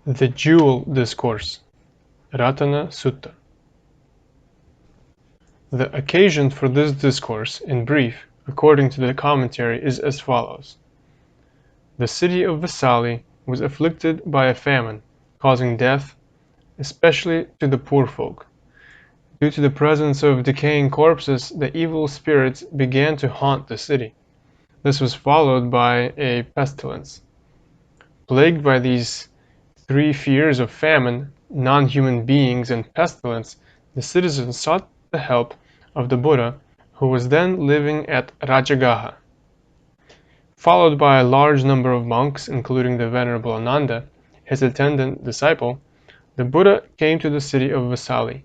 The Jewel Discourse, Ratana Sutta. The occasion for this discourse, in brief, according to the commentary, is as follows. The city of Vesali was afflicted by a famine, causing death, especially to the poor folk. Due to the presence of decaying corpses, the evil spirits began to haunt the city. This was followed by a pestilence. Plagued by these three fears of famine, non-human beings, and pestilence, the citizens sought the help of the Buddha, who was then living at Rajagaha. Followed by a large number of monks, including the Venerable Ananda, his attendant disciple, the Buddha came to the city of Vesali.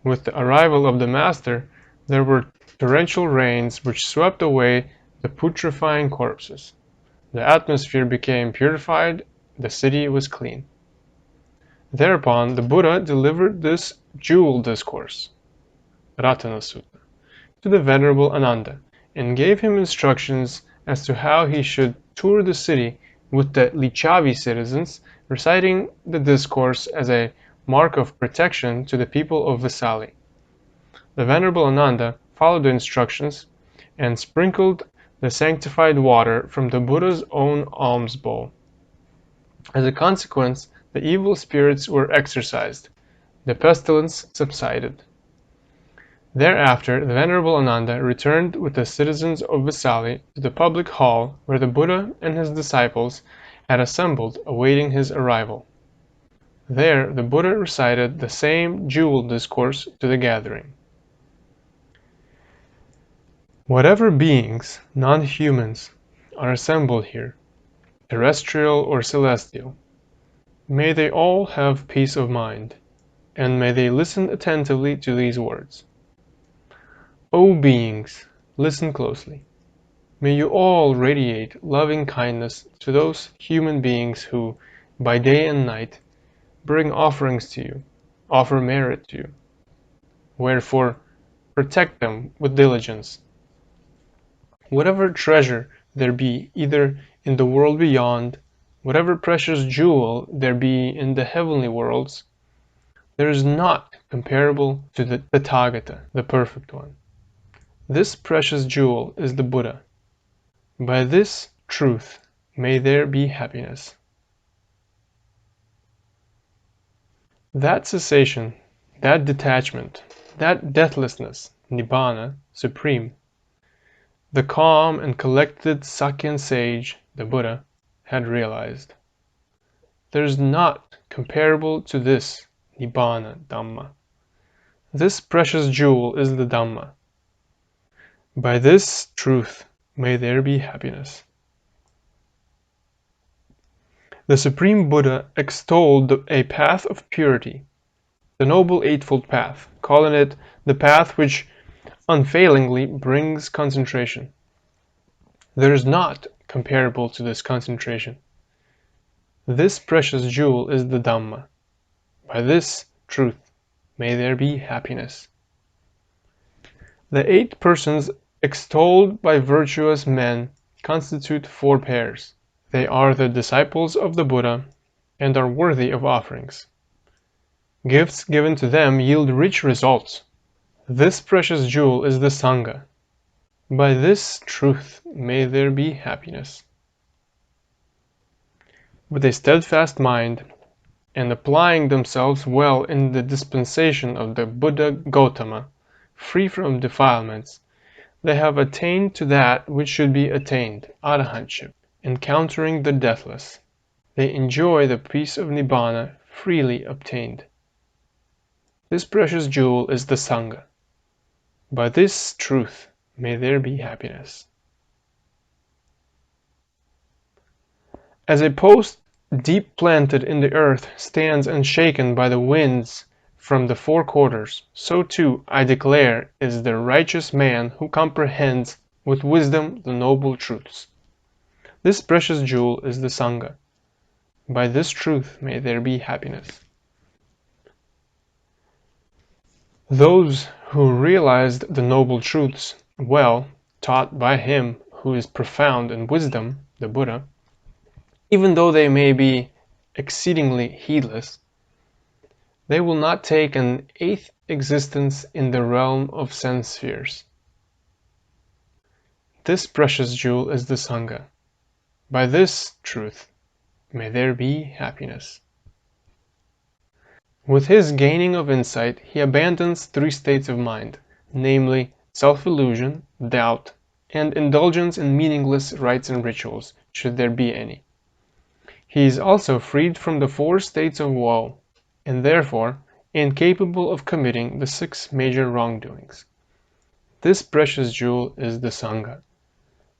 With the arrival of the Master, there were torrential rains which swept away the putrefying corpses. The atmosphere became purified, the city was clean. Thereupon the Buddha delivered this jewel discourse, Ratana Sutta, to the Venerable Ananda, and gave him instructions as to how he should tour the city with the Lichavi citizens, reciting the discourse as a mark of protection to the people of Vesali. The Venerable Ananda followed the instructions and sprinkled the sanctified water from the Buddha's own alms bowl. As a consequence, the evil spirits were exorcised. The pestilence subsided. Thereafter, the Venerable Ananda returned with the citizens of Vesali to the public hall where the Buddha and his disciples had assembled awaiting his arrival. There, the Buddha recited the same jewel discourse to the gathering. Whatever beings, non-humans, are assembled here, terrestrial or celestial, may they all have peace of mind, and may they listen attentively to these words. O beings, listen closely. May you all radiate loving kindness to those human beings who, by day and night, bring offerings to you, offer merit to you. Wherefore, protect them with diligence. Whatever treasure there be either in the world beyond, whatever precious jewel there be in the heavenly worlds, there is not comparable to the Tathagata, the Perfect One. This precious jewel is the Buddha. By this truth may there be happiness. That cessation, that detachment, that deathlessness, Nibbana, supreme, the calm and collected Sakyan sage, the Buddha, had realized. There is not comparable to this Nibbana Dhamma. This precious jewel is the Dhamma. By this truth may there be happiness. The Supreme Buddha extolled a path of purity, the Noble Eightfold Path, calling it the path which unfailingly brings concentration. There is not comparable to this concentration. This precious jewel is the Dhamma. By this truth may there be happiness. The 8 persons extolled by virtuous men constitute 4 pairs. They are the disciples of the Buddha and are worthy of offerings. Gifts given to them yield rich results. This precious jewel is the Sangha. By this truth may there be happiness. With a steadfast mind, and applying themselves well in the dispensation of the Buddha Gautama, free from defilements, they have attained to that which should be attained, arahantship, encountering the deathless. They enjoy the peace of Nibbana freely obtained. This precious jewel is the Sangha. By this truth may there be happiness. As a post deep planted in the earth stands unshaken by the winds from the 4 quarters, so too, I declare, is the righteous man who comprehends with wisdom the noble truths. This precious jewel is the Sangha. By this truth may there be happiness. Those who realized the noble truths well, taught by him who is profound in wisdom, the Buddha, even though they may be exceedingly heedless, they will not take an eighth existence in the realm of sense spheres. This precious jewel is the Sangha. By this truth, may there be happiness. With his gaining of insight, he abandons three states of mind, namely self-illusion, doubt, and indulgence in meaningless rites and rituals, should there be any. He is also freed from the four states of woe, and therefore incapable of committing the six major wrongdoings. This precious jewel is the Sangha.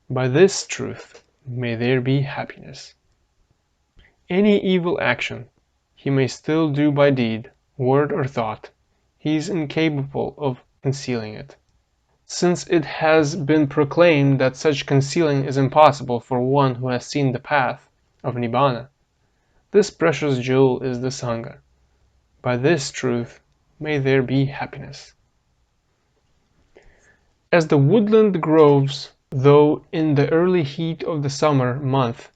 By this truth, may there be happiness. Any evil action he may still do by deed, word, or thought, he is incapable of concealing it, since it has been proclaimed that such concealing is impossible for one who has seen the path of Nibbana. This precious jewel is the Sangha. By this truth, may there be happiness. As the woodland groves, though in the early heat of the summer month,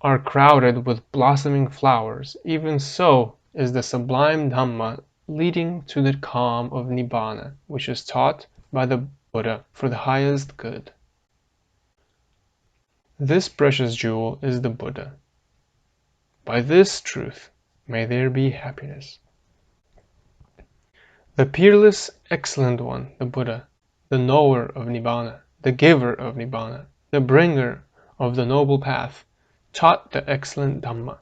are crowded with blossoming flowers, even so is the sublime Dhamma leading to the calm of Nibbana, which is taught by the Buddha for the highest good. This precious jewel is the Buddha. By this truth, may there be happiness. The peerless, excellent one, the Buddha, the knower of Nibbana, the giver of Nibbana, the bringer of the noble path, taught the excellent Dhamma.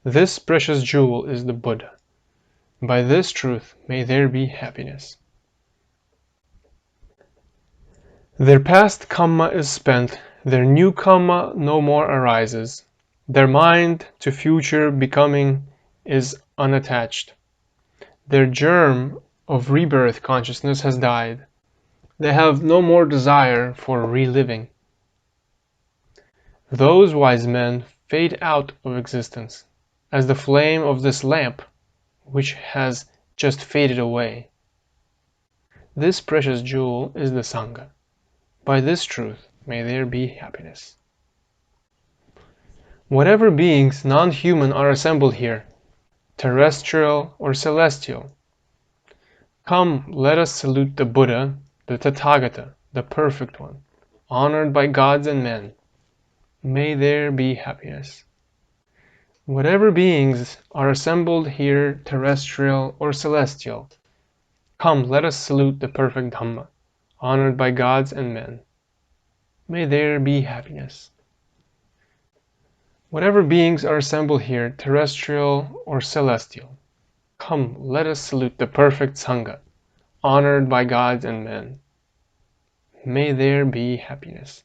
This precious jewel is the Buddha. By this truth may there be happiness. Their past karma is spent, their new karma no more arises. Their mind to future becoming is unattached. Their germ of rebirth consciousness has died. They have no more desire for reliving. Those wise men fade out of existence, as the flame of this lamp, which has just faded away. This precious jewel is the Sangha. By this truth may there be happiness. Whatever beings non-human are assembled here, terrestrial or celestial, come, let us salute the Buddha, the Tathagata, the Perfect One, honored by gods and men. May there be happiness. Whatever beings are assembled here, terrestrial or celestial, come, let us salute the perfect Dhamma, honored by gods and men. May there be happiness. Whatever beings are assembled here, terrestrial or celestial, come, let us salute the perfect Sangha, honored by gods and men. May there be happiness.